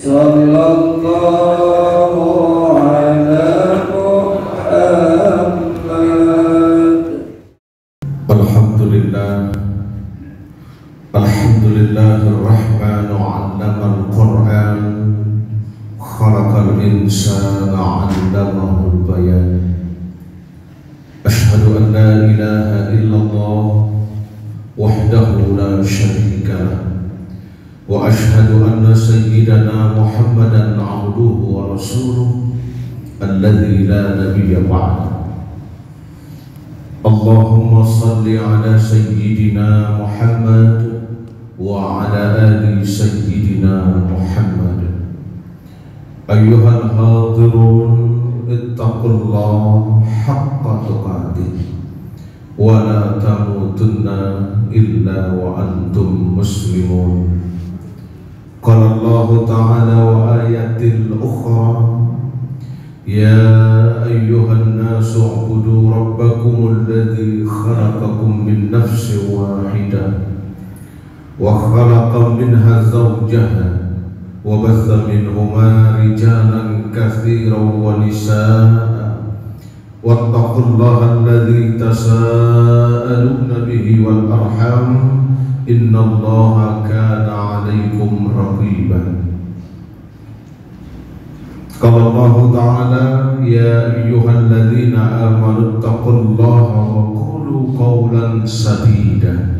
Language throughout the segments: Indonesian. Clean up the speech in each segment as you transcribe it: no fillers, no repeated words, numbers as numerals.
Sallallahu ala Muhammad. Alhamdulillahirrahmanu 'allamal Qur'an khalaqal insana 'allamahul bayan. Asyhadu an la ilaha illallah wahdahu la syarika lah wa asyhadu anna sayyidana Muhammadan 'abduhu wa rasuluh alladzi la nabiyya ba'dahu. Allahumma salli ala sayyidina Muhammad wa ala ali sayyidina Muhammad. Ayyuhal hadirun ittaqullaha haqqa tuqatih wa la tamutunna illa wa antum muslimun. Qala Allah ta'ala wa ayatil ukhra ya ayyuhan nasu u'budu rabbakumul ladzi khalaqakum min nafsin wahidah wa khalaqa minha zawjaha wa batha minhuma rijalan katsiran wa nisaa'a wattaqullaha alladzi tasaaluna bihi wal arham innallaha kana 'alaikum raqiban. Qala Allah ta'ala ya ayyuhalladzina amanu taqullaha wa qulu qawlan sadida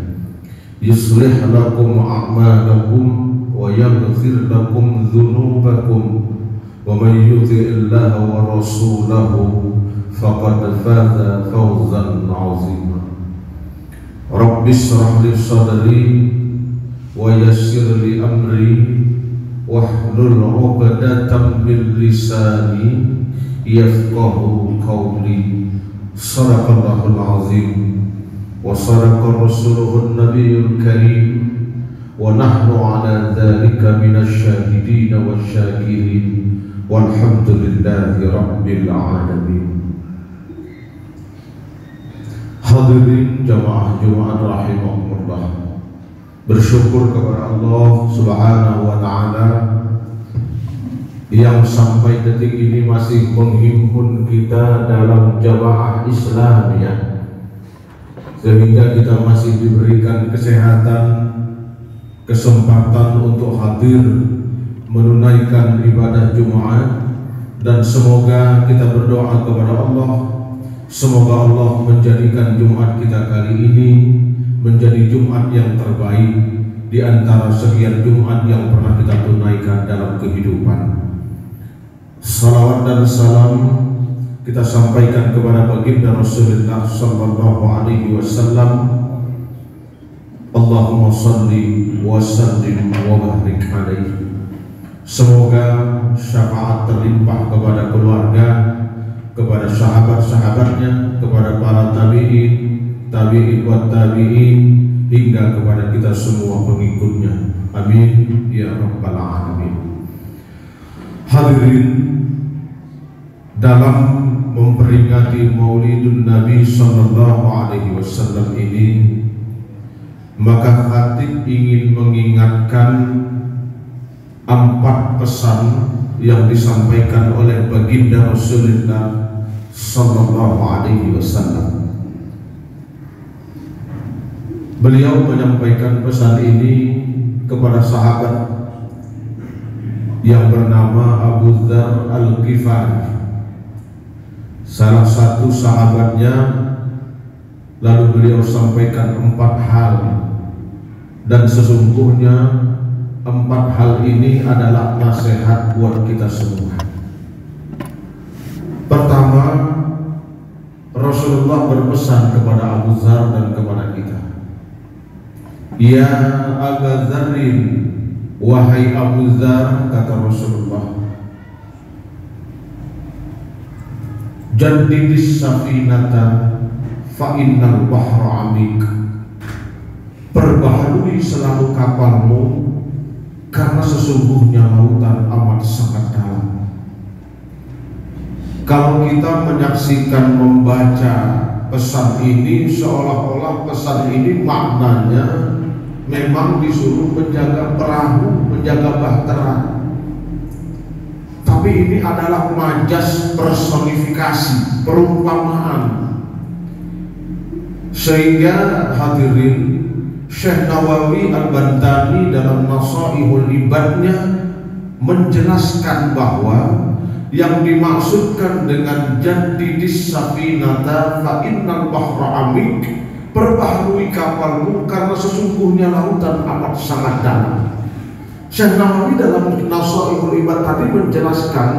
yuslih lakum a'malakum wa yaghfir lakum dhunubakum wa man yuti'illaha wa rasulahu faqad faza fawzan 'azima. Rabbi shrah li sadri wa yassir li amri wahlul 'uqdatam min lisani yafqahu qawli. Shadaqallahul 'azim wa shadaqa rasuluhun nabiyyul karim wa nahnu 'ala dzalika minasyahidin wasyakirin walhamdulillahi rabbil alamin. Hadirin jamaah Jumat rahimahumullah, bersyukur kepada Allah Subhanahu wa ta'ala yang sampai detik ini masih menghimpun kita dalam jamaah Islamiyah, sehingga kita masih diberikan kesehatan, kesempatan untuk hadir menunaikan ibadah Jumat. Dan semoga kita berdoa kepada Allah, semoga Allah menjadikan Jumat kita kali ini menjadi Jumat yang terbaik di antara sekian Jumat yang pernah kita tunaikan dalam kehidupan. Salawat dan salam kita sampaikan kepada baginda Rasulullah sallallahu alaihi wasallam. Allahumma salli wa sallim wa barik alaihi. Semoga syafaat terlimpah kepada keluarga, kepada sahabat-sahabatnya, kepada para tabi'in, tabi'in wa tabi'in, hingga kepada kita semua pengikutnya. Amin ya rabbal alamin. Hadirin, dalam memperingati Maulidun Nabi sallallahu alaihi wasallam ini, maka khatib ingin mengingatkan 4 pesan yang disampaikan oleh baginda Rasulullah sallallahu alaihi wasallam. Beliau menyampaikan pesan ini kepada sahabat yang bernama Abu Dzar Al-Ghifari, salah satu sahabatnya. Lalu beliau sampaikan 4 hal, dan sesungguhnya 4 hal ini adalah nasihat buat kita semua. Pertama, Rasulullah berpesan kepada Abu Dzar dan kepada kita, ya Abu Dzarrin, wahai Abu Dzar, kata Rasulullah, jaddidis safinata fa innal bahra amik. Perbaharui selalu kapalmu, karena sesungguhnya lautan amat sangat dalam. Kalau kita menyaksikan, membaca pesan ini, seolah-olah pesan ini maknanya memang disuruh menjaga perahu, menjaga bahtera. tapi ini adalah majas personifikasi, perumpamaan. Sehingga hadirin, Syekh Nawawi Al-Bantani dalam Nasaihul Ibadnya menjelaskan bahwa yang dimaksudkan dengan jadidis safinata fa innal bahra amik, perbaharui kapalmu karena sesungguhnya lautan amat sangat dalam. Syekh Nawawi dalam Nasaihul Ibad tadi menjelaskan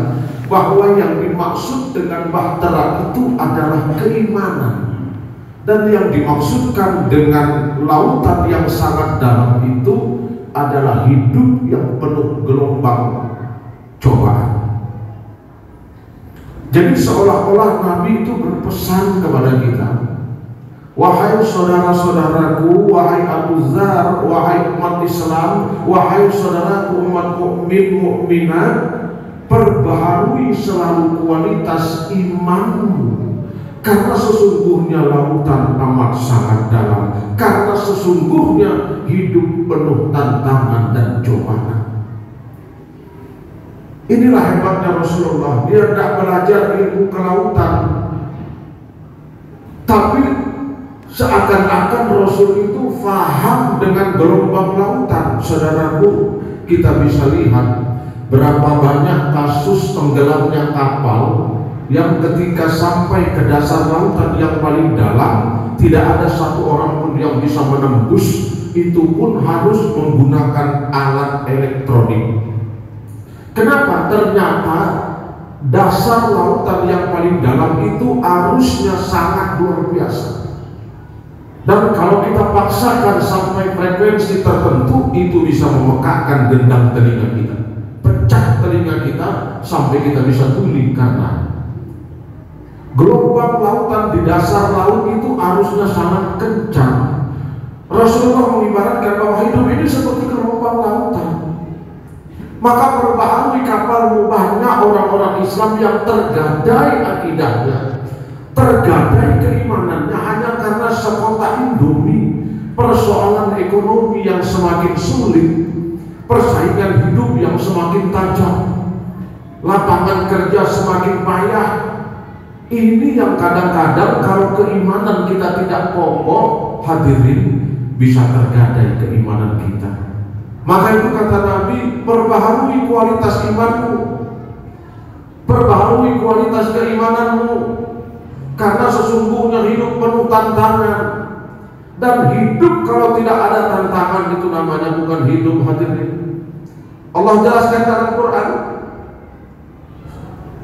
bahwa yang dimaksud dengan bahtera itu adalah keimanan. Dan yang dimaksudkan dengan lautan yang sangat dalam itu adalah hidup yang penuh gelombang cobaan. Jadi seolah-olah Nabi itu berpesan kepada kita, wahai saudara-saudaraku, wahai Abu Dzar, wahai umat Islam, wahai saudaraku umat mukmin mukminat, perbaharui selalu kualitas imanmu. Karena sesungguhnya lautan amat sangat dalam. Karena sesungguhnya hidup penuh tantangan dan cobaan. Inilah hebatnya Rasulullah. Dia tidak belajar ilmu kelautan, tapi seakan-akan Rasul itu faham dengan gelombang lautan. Saudaraku, kita bisa lihat berapa banyak kasus tenggelamnya kapal yang ketika sampai ke dasar lautan yang paling dalam tidak ada satu orang pun yang bisa menembus, itu pun harus menggunakan alat elektronik. Kenapa? Ternyata dasar lautan yang paling dalam itu arusnya sangat luar biasa, dan kalau kita paksakan sampai frekuensi tertentu, itu bisa memekakkan gendang telinga kita, pecah telinga kita sampai kita bisa tuli karena gelombang lautan di dasar laut itu arusnya sangat kencang. Rasulullah mengibaratkan bahwa hidup ini seperti gelombang lautan. Maka perbaharui kapalmu. Banyak orang-orang Islam yang tergadai akidahnya, tergadai keimanannya hanya karena sekotak Indomie, persoalan ekonomi yang semakin sulit, persaingan hidup yang semakin tajam, lapangan kerja semakin payah. Ini yang kadang-kadang kalau keimanan kita tidak kokoh, hadirin, bisa tergadai keimanan kita. Maka itu kata Nabi, perbaharui kualitas imanmu, perbaharui kualitas keimananmu, karena sesungguhnya hidup penuh tantangan. Dan hidup kalau tidak ada tantangan itu namanya bukan hidup, hadirin. Allah jelaskan dalam Quran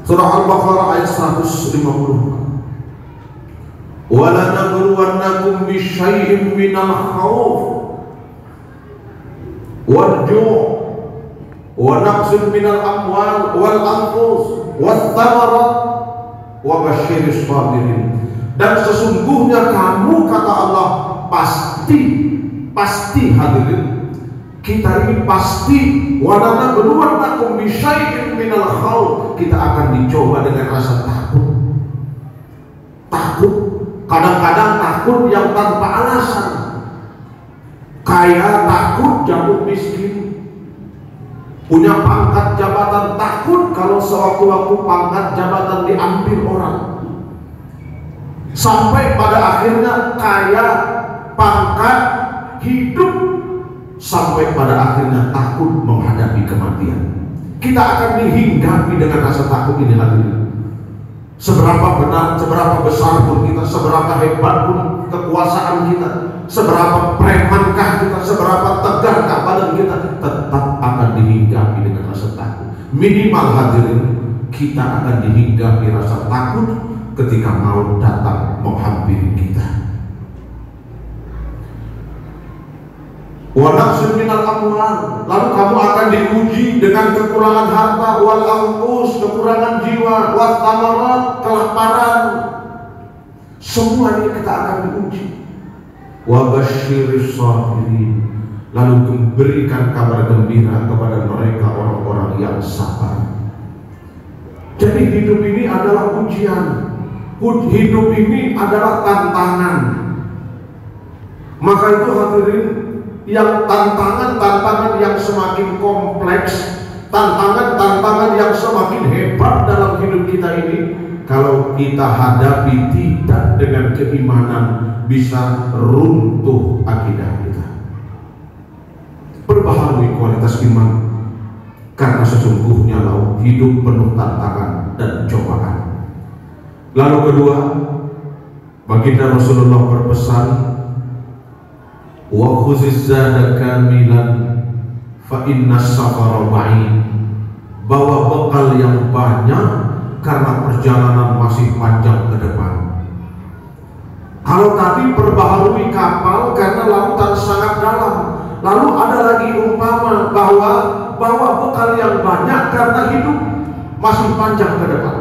Surah Al-Baqarah ayat 150. Wala nabluwannakum bisyai'in minal khawf wal ju' wa naqsin minal amwal wal anfus wath thamarat wa basyiris sabirin. Dan sesungguhnya kamu, kata Allah, pasti hadirin, kita ini pasti wadana beluanakum bisyai'in minal khawf, kita akan dicoba dengan rasa takut, kadang-kadang takut yang tanpa alasan. Kaya takut jatuh miskin, punya pangkat jabatan takut kalau sewaktu-waktu pangkat jabatan diambil orang, sampai pada akhirnya kaya, pangkat, hidup, sampai pada akhirnya takut menghadapi kematian. Kita akan dihinggapi dengan rasa takut ini, hadirin. Seberapa benar, seberapa besar pun kita, seberapa hebat pun kekuasaan kita, seberapa premankah kita, seberapa tegakkah badan kita, tetap akan dihinggapi dengan rasa takut. Minimal, hadirin, kita akan dihinggapi rasa takut ketika maut datang menghampiri kita. Wa naqsin minal amwal, lalu kamu akan diuji dengan kekurangan harta, wal anfus, kekurangan jiwa, wat thamarat, kelaparan. Semua ini kita akan diuji. Wa basyiris sabirin, lalu berikan kabar gembira kepada mereka orang-orang yang sabar. Jadi hidup ini adalah ujian, hidup ini adalah tantangan. Maka itu hadirin, yang tantangan yang semakin kompleks, tantangan yang semakin dalam hidup kita ini, kalau kita hadapi tidak dengan keimanan, bisa runtuh akidah kita. Perbaharui kualitas iman, karena sesungguhnya hidup penuh tantangan dan cobaan. Lalu kedua, baginda Rasulullah berpesan, wa khuziz zada kamilan fa inna safara ba'id, bawa bekal yang banyak karena perjalanan masih panjang ke depan. Kalau tadi perbaharui kapal karena lautan sangat dalam, lalu ada lagi umpama bahwa bawa bekal yang banyak karena hidup masih panjang ke depan.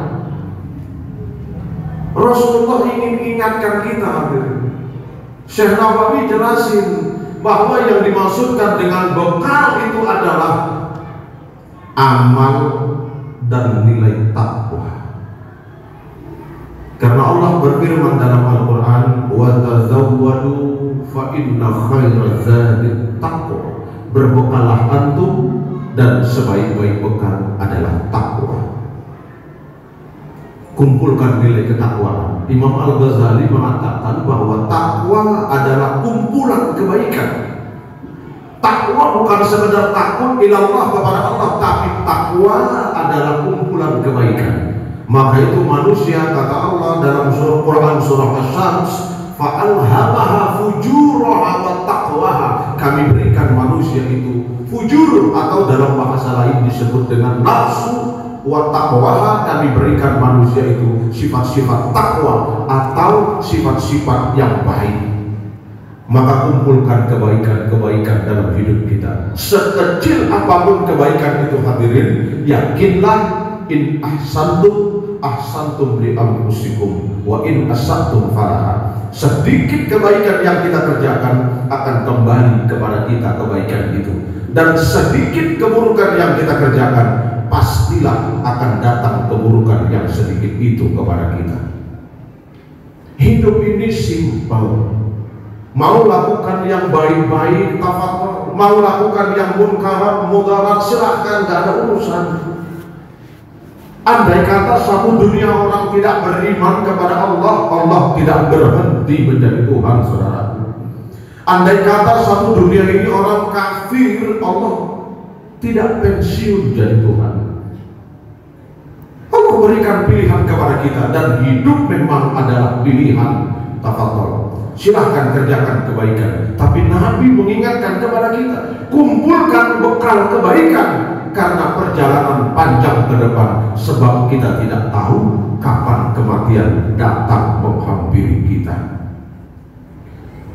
Rasulullah ingin ingatkan kita, Syekh Nawawi jelasin bahwa yang dimaksudkan dengan bekal itu adalah amal dan nilai takwa. Karena Allah berfirman dalam Al-Quran, wa tazawwadu fa inna khairaz zadi taqwa, berbekalah antum dan sebaik-baik bekal adalah takwa. Kumpulkan nilai ketakwaan. Imam Al-Ghazali mengatakan bahwa takwa adalah kumpulan kebaikan. Takwa bukan sekedar takut ilallah kepada Allah, tapi takwa adalah kumpulan kebaikan. Maka itu manusia, kata Allah dalam surah Quran surah Asy-Syams, fa'alhamaha fujuraha wa taqwaha, kami berikan manusia itu fujur, atau dalam bahasa lain disebut dengan nafsu, wa taqwaha, kami berikan manusia itu sifat-sifat takwa atau sifat-sifat yang baik. Maka kumpulkan kebaikan-kebaikan dalam hidup kita. Sekecil apapun kebaikan itu, hadirin, yakinlah, in ahsantum li anfusikum wa in asatum falaha. Sedikit kebaikan yang kita kerjakan akan kembali kepada kita kebaikan itu, dan sedikit keburukan yang kita kerjakan pastilah akan datang keburukan yang sedikit itu kepada kita. Hidup ini simpel. Mau lakukan yang baik-baik, tafadhol. Mau lakukan yang munkarat, mudarat, silahkan, gak ada urusan. Andai kata satu dunia orang tidak beriman kepada Allah, Allah tidak berhenti menjadi Tuhan, saudara. Andai kata satu dunia ini orang kafir, Allah tidak pensiun jadi Tuhan. Allah berikan pilihan kepada kita, dan hidup memang adalah pilihan. Tafadhol, silahkan kerjakan kebaikan. Tapi Nabi mengingatkan kepada kita, kumpulkan bekal kebaikan, karena perjalanan panjang ke depan, sebab kita tidak tahu kapan kematian datang menghampiri kita.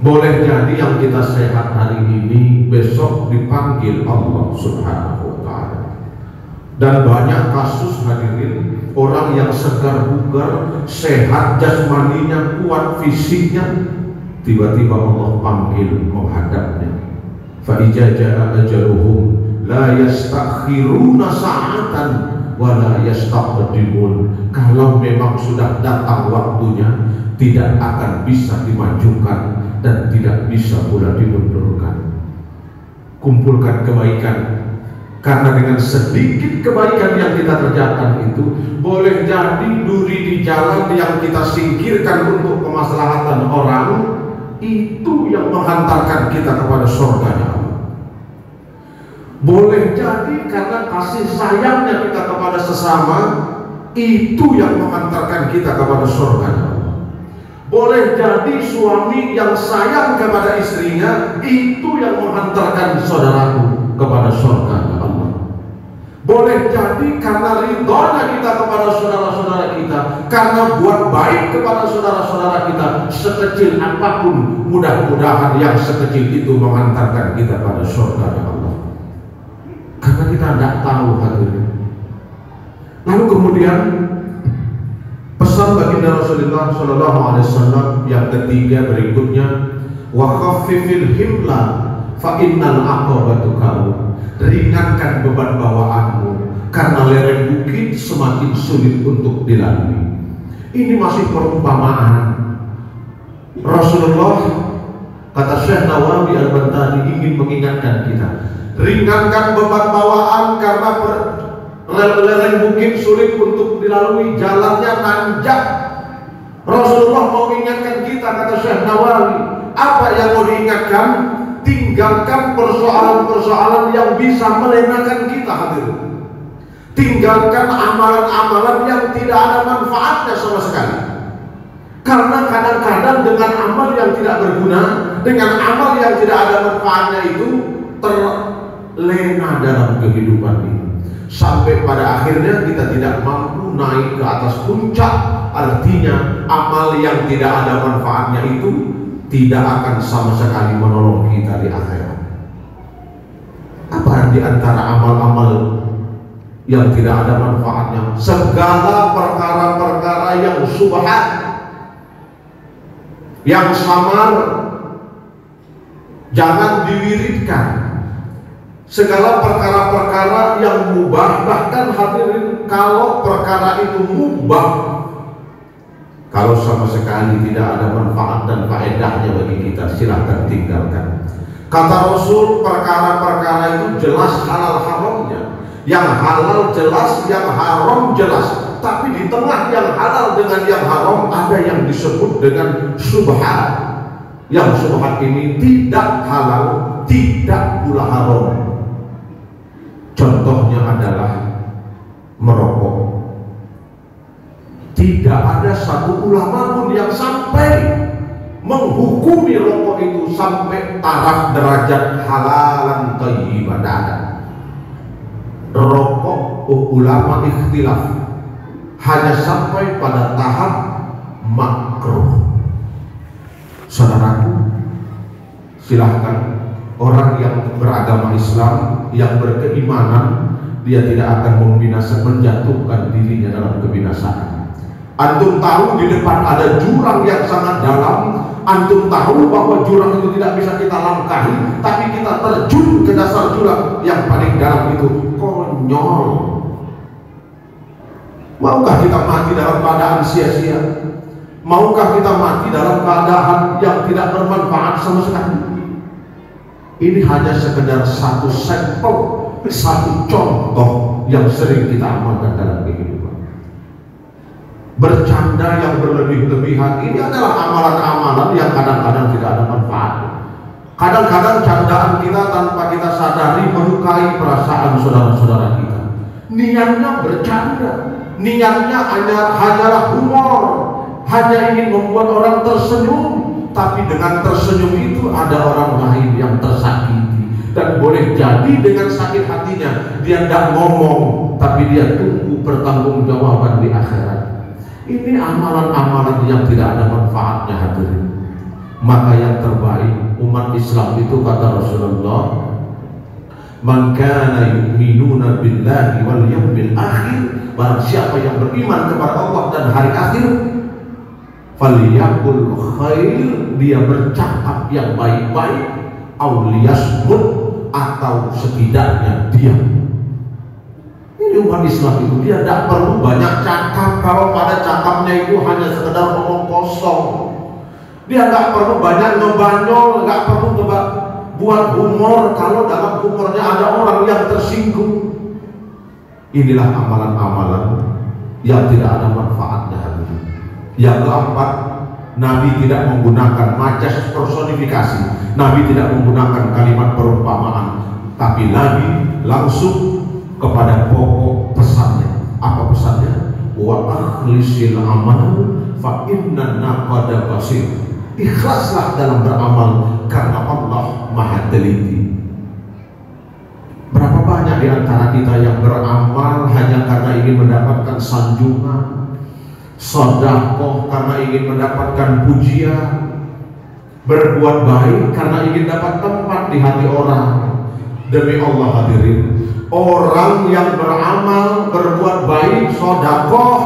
Boleh jadi yang kita sehat hari ini, besok dipanggil Allah Subhanahu wa Ta'ala. Dan banyak kasus, hadirin, orang yang segar bugar, sehat jasmaninya, kuat fisiknya, tiba-tiba Allah panggil menghadapnya. Fa idza jaa ajaluhum la yastakhiruna sa'atan wa la yastaqdimun. Kalau memang sudah datang waktunya, tidak akan bisa dimajukan dan tidak bisa pula dimundurkan. Kumpulkan kebaikan, karena dengan sedikit kebaikan yang kita kerjakan itu, boleh jadi duri di jalan yang kita singkirkan untuk kemaslahatan orang, itu yang menghantarkan kita kepada surganya Allah. Boleh jadi karena kasih sayangnya kita kepada sesama, itu yang menghantarkan kita kepada surganya Allah. Boleh jadi suami yang sayang kepada istrinya, itu yang menghantarkan saudaraku kepada surganya Allah. Boleh jadi karena ridhonya kita kepada saudara-saudara kita, karena buat baik kepada saudara-saudara kita, sekecil apapun, mudah-mudahan yang sekecil itu menghantarkan kita pada surganya Allah. Karena kita tidak tahu, hadirin. Lalu kemudian pesan baginda Rasulullah Shallallahu Alaihi Wasallam yang ketiga berikutnya, wa khaffifil himla fa innal aqabatu kaum. Ringankan beban bawaanmu, karena lereng bukit semakin sulit untuk dilalui. Ini masih perumpamaan. Rasulullah, kata Syekh Nawawi Al-Bantani, ingin mengingatkan kita, ringankan beban bawaan karena lereng bukit sulit untuk dilalui, jalannya nanjak. Rasulullah mau mengingatkan kita, kata Syekh Nawawi, apa yang mau diingatkan? Tinggalkan persoalan-persoalan yang bisa melenakan kita, hadirin. Tinggalkan amalan-amalan yang tidak ada manfaatnya sama sekali. Karena kadang-kadang dengan amal yang tidak berguna, dengan amal yang tidak ada manfaatnya itu terlena dalam kehidupan ini, sampai pada akhirnya kita tidak mampu naik ke atas puncak. Artinya amal yang tidak ada manfaatnya itu tidak akan sama sekali menolong kita di akhirat. Apa di antara amal-amal yang tidak ada manfaatnya? Segala perkara-perkara yang subhat, yang samar, jangan diwiridkan. Segala perkara-perkara yang mubah, bahkan hadirin, kalau perkara itu mubah, kalau sama sekali tidak ada manfaat dan faedahnya bagi kita, silahkan tinggalkan. Kata Rasul, perkara-perkara itu jelas halal haramnya. Yang halal jelas, yang haram jelas. Tapi di tengah yang halal dengan yang haram ada yang disebut dengan subhat. Yang subhat ini tidak halal, tidak pula haram. Contohnya adalah merokok. Tidak ada satu ulama pun yang sampai menghukumi rokok itu sampai taraf derajat halalan thayyiban. Rokok ulama ikhtilaf, hanya sampai pada tahap makruh. Saudaraku, silahkan orang yang beragama Islam, yang berkeimanan, dia tidak akan menjatuhkan dirinya dalam kebinasaan. Antum tahu di depan ada jurang yang sangat dalam, antum tahu bahwa jurang itu tidak bisa kita langkahi, tapi kita terjun ke dasar jurang yang paling dalam itu. Konyol. Maukah kita mati dalam keadaan sia-sia? Maukah kita mati dalam keadaan yang tidak bermanfaat sama sekali? Ini hanya sekedar satu sampel, satu contoh yang sering kita amalkan dalam kehidupan. Bercanda yang berlebih-lebihan ini adalah amalan-amalan yang kadang-kadang tidak ada manfaat. Kadang-kadang candaan kita tanpa kita sadari melukai perasaan saudara-saudara kita. Niatnya bercanda, niatnya hanyalah humor, hanya ingin membuat orang tersenyum. Tapi dengan tersenyum itu ada orang lain yang tersakiti, dan boleh jadi dengan sakit hatinya dia tidak ngomong, tapi dia tunggu pertanggungjawaban di akhirat. Ini amalan-amalan yang tidak ada manfaatnya, hadirin. Maka yang terbaik umat Islam itu, kata Rasulullah, man kana yu'minuna billahi wal yawmil akhir, barang siapa yang beriman kepada Allah dan hari akhir, falyaqul khair, dia bercakap yang baik-baik, aw liyasmut, atau setidaknya diam. Ini umat Islam itu, dia tidak perlu banyak cakap. Kalau pada cakapnya itu hanya sekedar ngomong kosong, dia tidak perlu banyak ngebanyol, nggak perlu buat humor kalau dalam humornya ada orang yang tersinggung. Inilah amalan-amalan yang tidak ada manfaatnya, hadirin. Yang keempat, Nabi tidak menggunakan majas personifikasi, Nabi tidak menggunakan kalimat perumpamaan, tapi Nabi langsung kepada pokok pesannya. Apa pesannya? Wa akhlisil amal fa inna naqada basir. Ikhlaslah dalam beramal karena Allah Maha Teliti. Berapa banyak di antara kita yang beramal hanya karena ingin mendapatkan sanjungan, sedekah karena ingin mendapatkan pujian, berbuat baik karena ingin dapat tempat di hati orang. Demi Allah, hadirin, orang yang beramal, berbuat baik, sedekah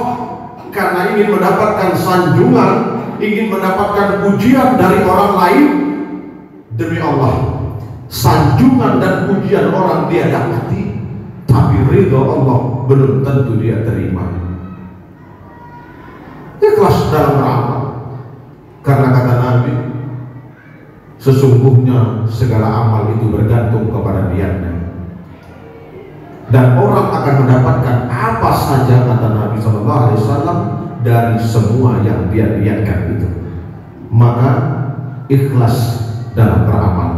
karena ingin mendapatkan sanjungan, ingin mendapatkan pujian dari orang lain, demi Allah, sanjungan dan pujian orang dia dapati, tapi ridho Allah belum tentu dia terima. Ikhlas dalam beramal, karena kata Nabi, sesungguhnya segala amal itu bergantung kepada niatnya, dan orang akan mendapatkan saja kata Nabi SAW dari semua yang dia niatkan itu. Maka ikhlas dalam beramal.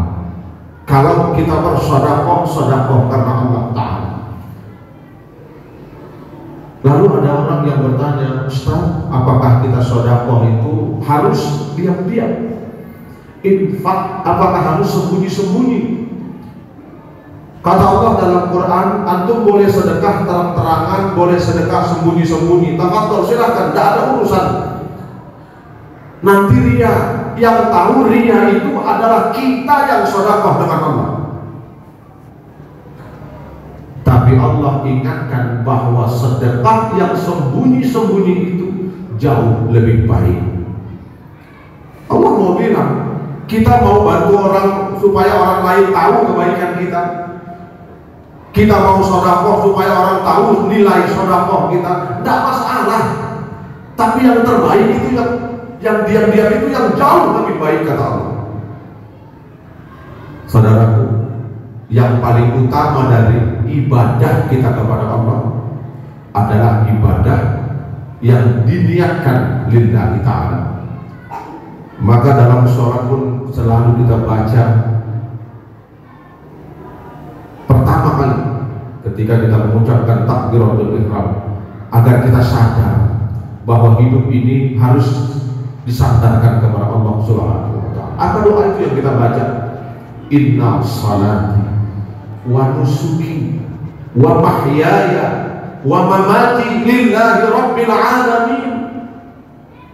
Kalau kita bersedekah, sedekah karena Allah Ta'ala. Lalu ada orang yang bertanya, Ustaz, apakah kita sedekah itu harus diam-diam? Infak apakah harus sembunyi-sembunyi? Kata Allah dalam Quran, antum boleh sedekah terang-terangan, boleh sedekah sembunyi-sembunyi. Tafadhol, silakan, tidak ada urusan. Nanti ria, yang tahu ria itu adalah kita yang sedekah dengan Allah. Tapi Allah ingatkan bahwa sedekah yang sembunyi-sembunyi itu jauh lebih baik. Allah mau bilang, kita mau bantu orang supaya orang lain tahu kebaikan kita. Kita mau sedekah supaya orang tahu nilai sedekah kita, tidak masalah. Tapi yang terbaik itu yang diam-diam itu yang jauh lebih baik kata Allah. Saudaraku, yang paling utama dari ibadah kita kepada Allah adalah ibadah yang diniatkan lillahi ta'ala. Maka dalam sholat pun selalu kita baca pertama kali ketika kita mengucapkan takbiratul ihram, agar kita sadar bahwa hidup ini harus disandarkan kepada Allah Subhanahu wa ta'ala. Apa doa itu yang kita baca? Inna salati wa nusuki wa mahyaya wa mamati lillahi rabbil alamin.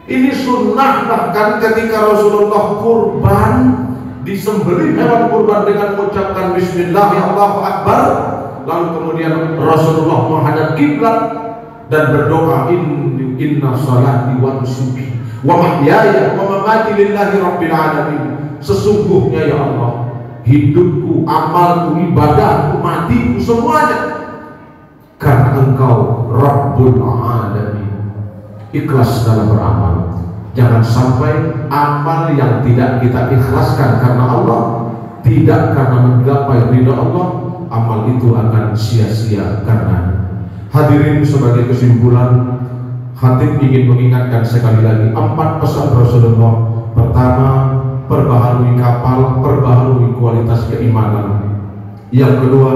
Ini sunnah, bahkan ketika Rasulullah kurban, disembelih hewan kurban dengan mengucapkan bismillah ya Allahu Akbar, lalu kemudian Rasulullah menghadap kiblat dan berdoa, inna salati wa nusuki wa mahyaya wa mamati lillahi rabbil alamin. Sesungguhnya ya Allah, hidupku, amalku, ibadahku, matiku, semuanya karena Engkau Rabbul Alamin. Ikhlas dalam beramal. Jangan sampai amal yang tidak kita ikhlaskan karena Allah, tidak karena menggapai ridha Allah, amal itu akan sia-sia karena. Hadirin, sebagai kesimpulan, khatib ingin mengingatkan sekali lagi 4 pesan Rasulullah. Pertama, perbaharui kapal, perbaharui kualitas keimanan. Yang kedua,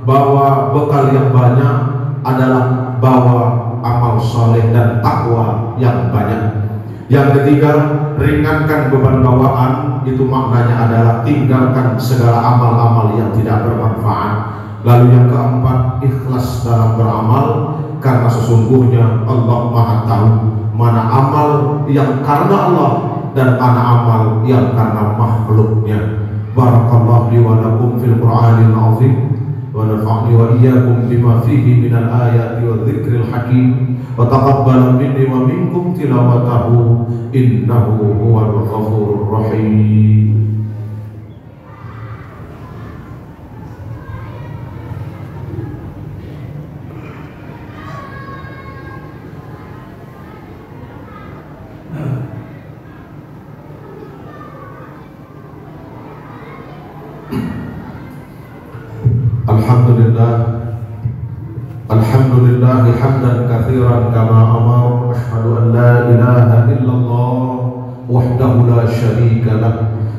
bawa bekal yang banyak adalah bawa amal soleh dan takwa yang banyak. Yang ketiga, ringankan beban bawaan, itu maknanya adalah tinggalkan segala amal-amal yang tidak bermanfaat. Lalu yang keempat, ikhlas dalam beramal, karena sesungguhnya Allah Maha tahu mana amal yang karena Allah dan mana amal yang karena makhluknya. Barakallahu li wa lakum fil Qur'anil azim wa nafa'ni wa iyyakum bima fihi minal ayati wa dzikril hakim wa taqabbal minni wa minkum tilawatahu innahu huwal ghafurur rahim. Alhamdulillah hamdan katsiran kama amara, asyhadu an la ilaha illallah wahdahu la syarika lah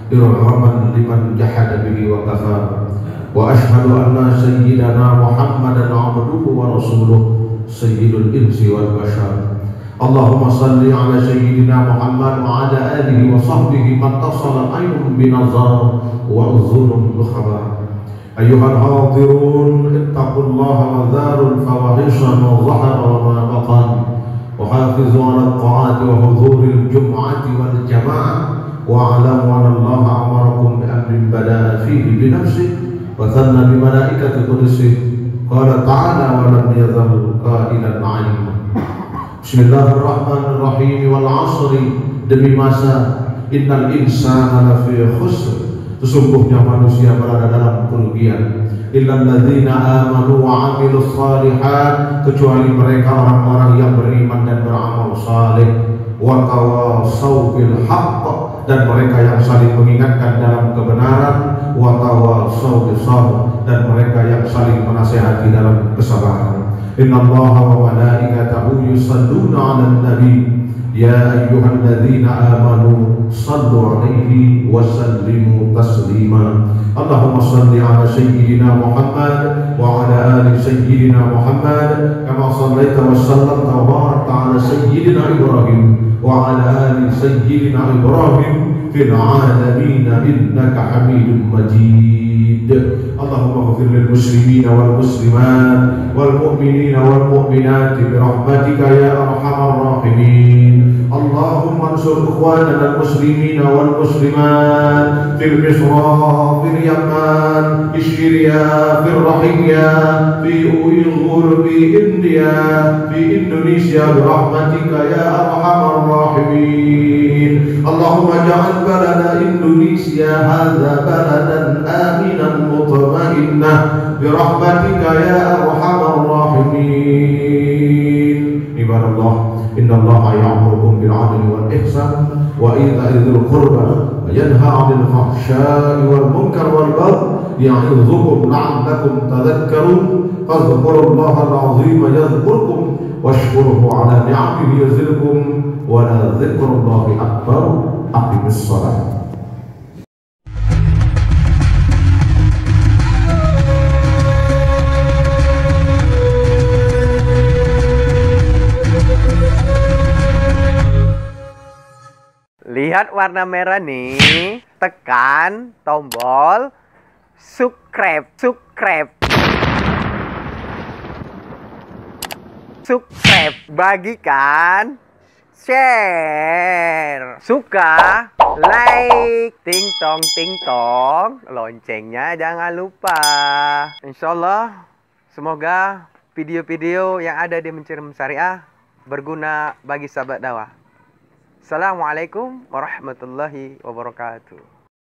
irhaman liman jahada bihi wa kafara, wa asyhadu anna sayyidana Muhammadan abduhu wa rasuluh sayyidul insi wal bashar. Allahumma salli ala sayyidina Muhammad wa ala alihi wa sahbihi man tasala aynun binazar wa uzunun bikhabar. أيها الحاضرون اتقوا الله وذاروا الفواحش ما ظهر وما بطن وحافظوا على الطاعات وحضور الجمعة والجماعة واعلموا أن الله أمركم بأمر بدأ فيه بنفسه وثنى بملائكة قدسه قال تعالى ولم يزل قائلا عليما. بسم الله الرحمن الرحيم والعصر demi masa innal insana lafi khusr, sesungguhnya manusia berada dalam kerugian, illal ladzina amanu wa 'amilus shalihat, kecuali mereka orang-orang yang beriman dan beramal saleh, wa tawassaw bil haqq, dan mereka yang saling mengingatkan dalam kebenaran, wa tawassaw bis sabr, dan mereka yang saling menasihati dalam kesabaran. Innallaha wa malaikatahu yusalluna 'alan nabi ya ayyuhalladzina amanu sallu 'alaihi wa sallimu taslima. Allahumma salli 'ala sayyidina Muhammad wa 'ala ali sayyidina Muhammad kama shallaita wa sallamta wa barakta 'ala sayyidina Ibrahim wa 'ala ali sayyidina Ibrahim fil 'alamin innaka Hamidum Majid. Allahumma ighfir lil muslimina wal muslimat wal mu'minina wal mu'minat bi rahmatika ya arhamar rahimin. Allahumma ansur ikhwanana al muslimina wal muslimat fil Misra, fil Yaman, fil Syria, fil Rahiyya, fi Uyghur, fi India, fi Indonesia bi rahmatika ya arhamar rahimin. Allahumma ja'al balada Indonesia hadza baladan aminan مطمئنة برحمتك يا أرحم الراحمين. عباد الله إن الله يأمركم بالعدل والإحسان وإيتاء ذي القربى وينهى عن الفحشاء والمنكر والبغي يعظكم لعلكم تذكرون. فاذكروا الله العظيم يذكركم واشكروه على نعمه يزدكم ولذكر الله أكبر. أقم الصلاة. Lihat warna merah nih, tekan tombol subscribe, bagikan, share, suka, like, ting tong, loncengnya jangan lupa. Insyaallah, semoga video-video yang ada di Mencium Syariah berguna bagi sahabat dakwah. Assalamualaikum warahmatullahi wabarakatuh.